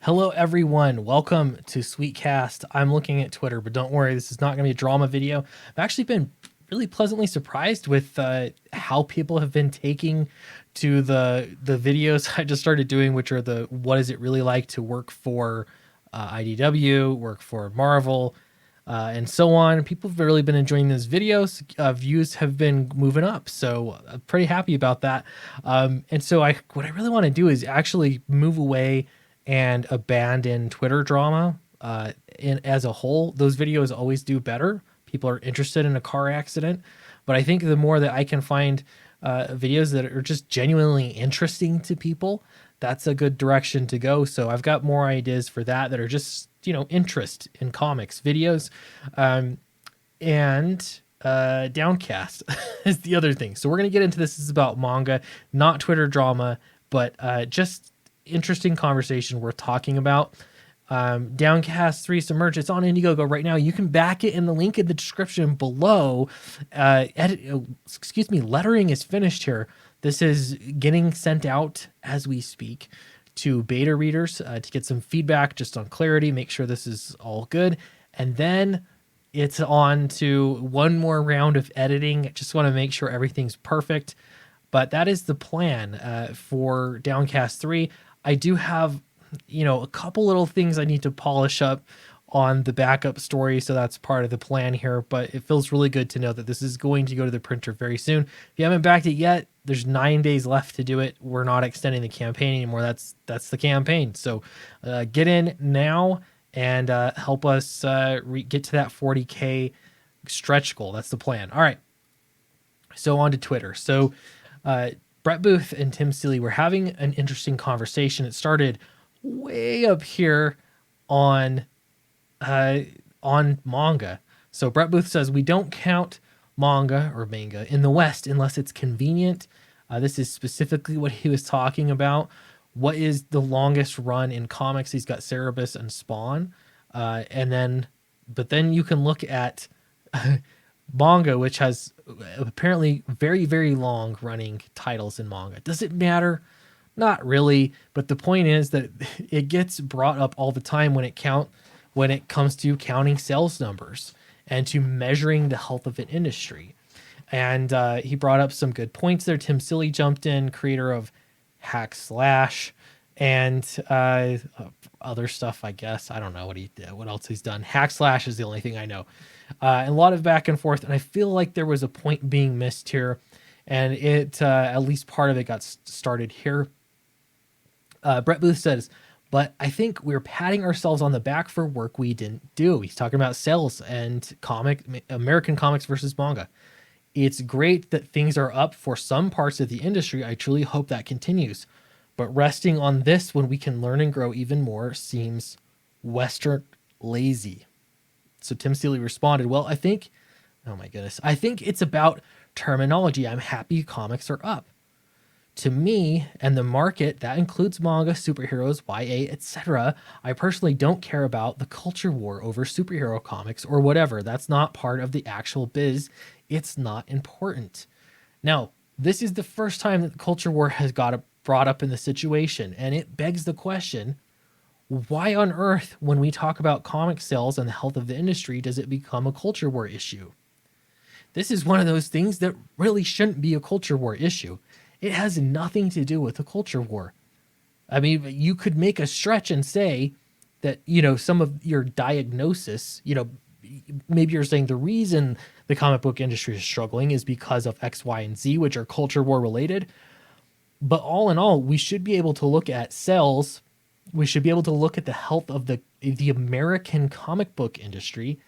Hello, everyone. Welcome to Sweetcast. I'm looking at Twitter, but don't worry, this is not going to be a drama video. I've actually been really pleasantly surprised with how people have been taking to the videos I just started doing, which are the what is it really like to work for IDW, work for Marvel, and so on. People have really been enjoying those videos. Views have been moving up, so I'm pretty happy about that. And so what I really want to do is actually move away and abandon Twitter drama. As a whole, those videos always do better. People are interested in a car accident, but I think the more that I can find videos that are just genuinely interesting to people, that's a good direction to go. So I've got more ideas for that are just interest in comics videos, and Downcast is the other thing. So we're gonna get into this. This is about manga, not Twitter drama, but just interesting conversation worth talking about. Downcast 3 Submerge. It's on Indiegogo right now. You can back it in the link in the description below. Lettering is finished here. This is getting sent out as we speak to beta readers to get some feedback just on clarity, make sure this is all good. And then it's on to one more round of editing. Just want to make sure everything's perfect. But that is the plan for Downcast 3. I do have, a couple little things I need to polish up on the backup story, so that's part of the plan here. But it feels really good to know that this is going to go to the printer very soon. If you haven't backed it yet, there's 9 days left to do it. We're not extending the campaign anymore. That's the campaign. So get in now and help us get to that 40K stretch goal. That's the plan. All right. So on to Twitter. So Brett Booth and Tim Seeley were having an interesting conversation. It started way up here on manga. So Brett Booth says, we don't count manga in the West unless it's convenient. This is specifically what he was talking about. What is the longest run in comics? He's got Cerebus and Spawn. But then you can look at manga, which has apparently very, very long running titles in manga. Does it matter? Not really. But the point is that it gets brought up all the time when it comes to counting sales numbers and to measuring the health of an industry. And he brought up some good points there. Tim Seeley jumped in, creator of Hack Slash and other stuff, I guess. I don't know what else he's done. Hack Slash is the only thing I know. And a lot of back and forth. And I feel like there was a point being missed here. And at least part of it got started here. Brett Booth says, but I think we're patting ourselves on the back for work we didn't do. He's talking about sales and American comics versus manga. It's great that things are up for some parts of the industry. I truly hope that continues. But resting on this when we can learn and grow even more seems Western lazy. So Tim Seeley responded, well, I think it's about terminology. I'm happy comics are up. To me and the market, that includes manga, superheroes, YA, etc. I personally don't care about the culture war over superhero comics or whatever. That's not part of the actual biz. It's not important. Now, this is the first time that the culture war has got brought up in the situation, and it begs the question, why on earth, when we talk about comic sales and the health of the industry, does it become a culture war issue? This is one of those things that really shouldn't be a culture war issue. It has nothing to do with a culture war. I mean, you could make a stretch and say that, some of your diagnosis, maybe you're saying the reason the comic book industry is struggling is because of X, Y, and Z, which are culture war related. But all in all, we should be able to look at sales. We should be able to look at the health of the American comic book industry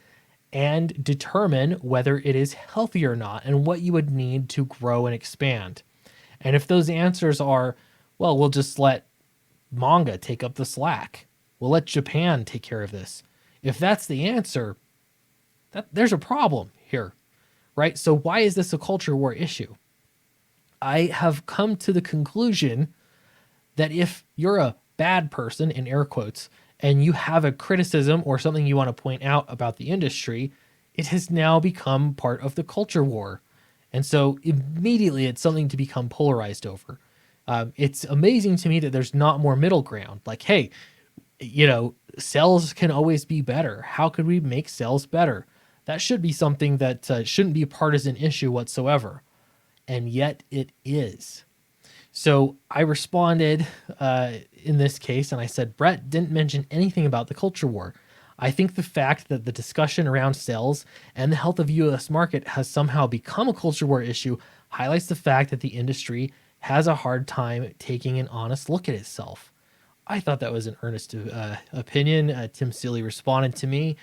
and determine whether it is healthy or not and what you would need to grow and expand. And if those answers are, well, we'll just let manga take up the slack. We'll let Japan take care of this. If that's the answer, there's a problem here, right? So why is this a culture war issue? I have come to the conclusion that if you're a bad person, in air quotes, and you have a criticism or something you want to point out about the industry, it has now become part of the culture war. And so immediately it's something to become polarized over. It's amazing to me that there's not more middle ground. Like, hey, Sales can always be better. How could we make sales better? That should be something that shouldn't be a partisan issue whatsoever. And yet it is. So I responded in this case, and I said, Brett didn't mention anything about the culture war. I think the fact that the discussion around sales and the health of U.S. market has somehow become a culture war issue highlights the fact that the industry has a hard time taking an honest look at itself. I thought that was an earnest opinion. Tim Seeley responded to me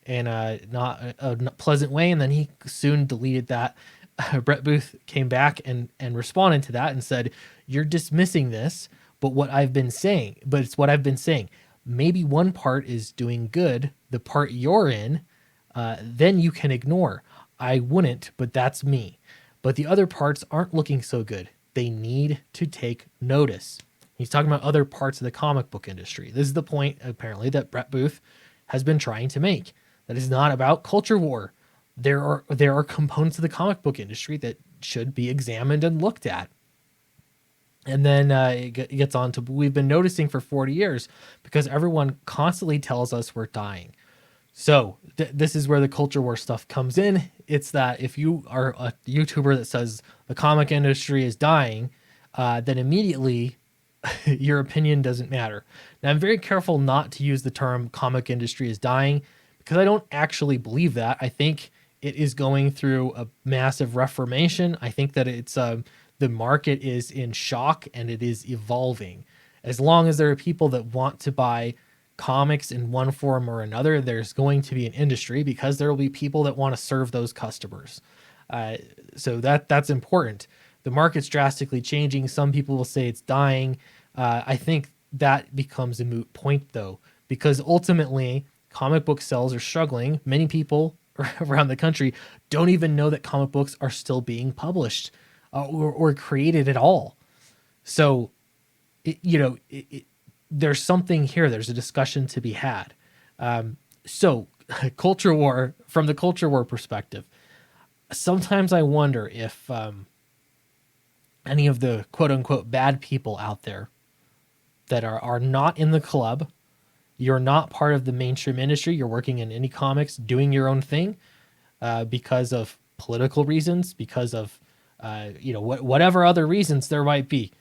in not a pleasant way, and then he soon deleted that. Brett Booth came back and responded to that and said, "You're dismissing this, but it's what I've been saying. Maybe one part is doing good, the part you're in, then you can ignore. I wouldn't, but that's me. But the other parts aren't looking so good. They need to take notice." He's talking about other parts of the comic book industry. This is the point, apparently, that Brett Booth has been trying to make. That is not about culture war. There are components of the comic book industry that should be examined and looked at. And then it gets on to, we've been noticing for 40 years because everyone constantly tells us we're dying. So this is where the culture war stuff comes in. It's that if you are a YouTuber that says the comic industry is dying, then immediately your opinion doesn't matter. Now, I'm very careful not to use the term comic industry is dying because I don't actually believe that. I think it is going through a massive reformation. I think that it's the market is in shock and it is evolving. As long as there are people that want to buy comics in one form or another, there's going to be an industry because there will be people that want to serve those customers. So that's important. The market's drastically changing. Some people will say it's dying. I think that becomes a moot point though, because ultimately comic book sales are struggling. Many people around the country don't even know that comic books are still being published or created at all. So, there's something here. There's a discussion to be had. So culture war, from the culture war perspective, sometimes I wonder if any of the quote unquote bad people out there that are not in the club, you're not part of the mainstream industry, you're working in indie comics, doing your own thing because of political reasons, because of, whatever other reasons there might be.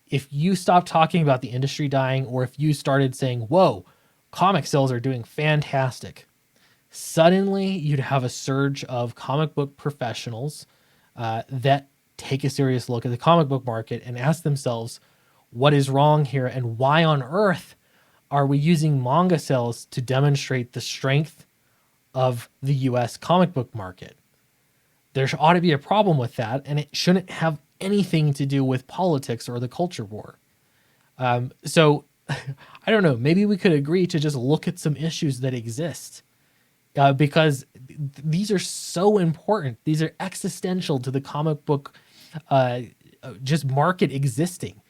If you stop talking about the industry dying, or if you started saying, whoa, comic sales are doing fantastic, suddenly you'd have a surge of comic book professionals that take a serious look at the comic book market and ask themselves, what is wrong here? And why on earth are we using manga sales to demonstrate the strength of the US comic book market? There ought to be a problem with that, and it shouldn't have anything to do with politics or the culture war. So I don't know, maybe we could agree to just look at some issues that exist because these are so important. These are existential to the comic book just market existing.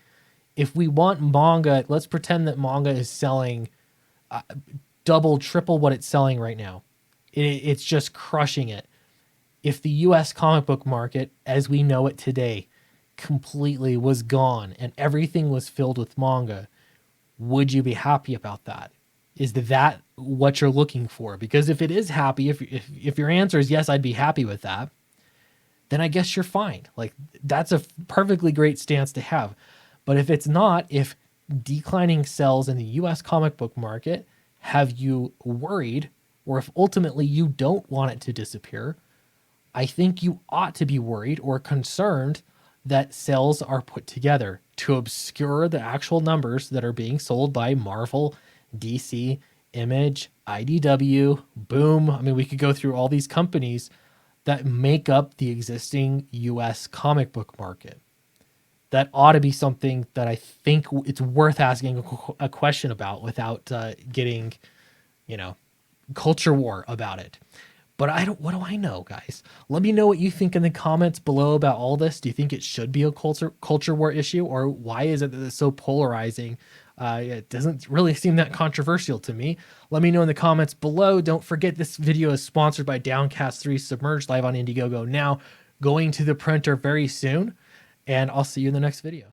If we want manga, let's pretend that manga is selling double, triple what it's selling right now. It's just crushing it. If the US comic book market, as we know it today, completely was gone and everything was filled with manga, would you be happy about that? Is that what you're looking for? Because if it is happy, if your answer is yes, I'd be happy with that, then I guess you're fine. Like, that's a perfectly great stance to have. But if it's not, if declining sales in the US comic book market have you worried, or if ultimately you don't want it to disappear, I think you ought to be worried or concerned that sales are put together to obscure the actual numbers that are being sold by Marvel, DC, Image, IDW, Boom. I mean, we could go through all these companies that make up the existing US comic book market. That ought to be something that I think it's worth asking a question about without getting, culture war about it. But what do I know, guys? Let me know what you think in the comments below about all this. Do you think it should be a culture war issue, or why is it that it's so polarizing? It doesn't really seem that controversial to me. Let me know in the comments below. Don't forget, this video is sponsored by Downcast 3 Submerged, live on Indiegogo now, going to the printer very soon. And I'll see you in the next video.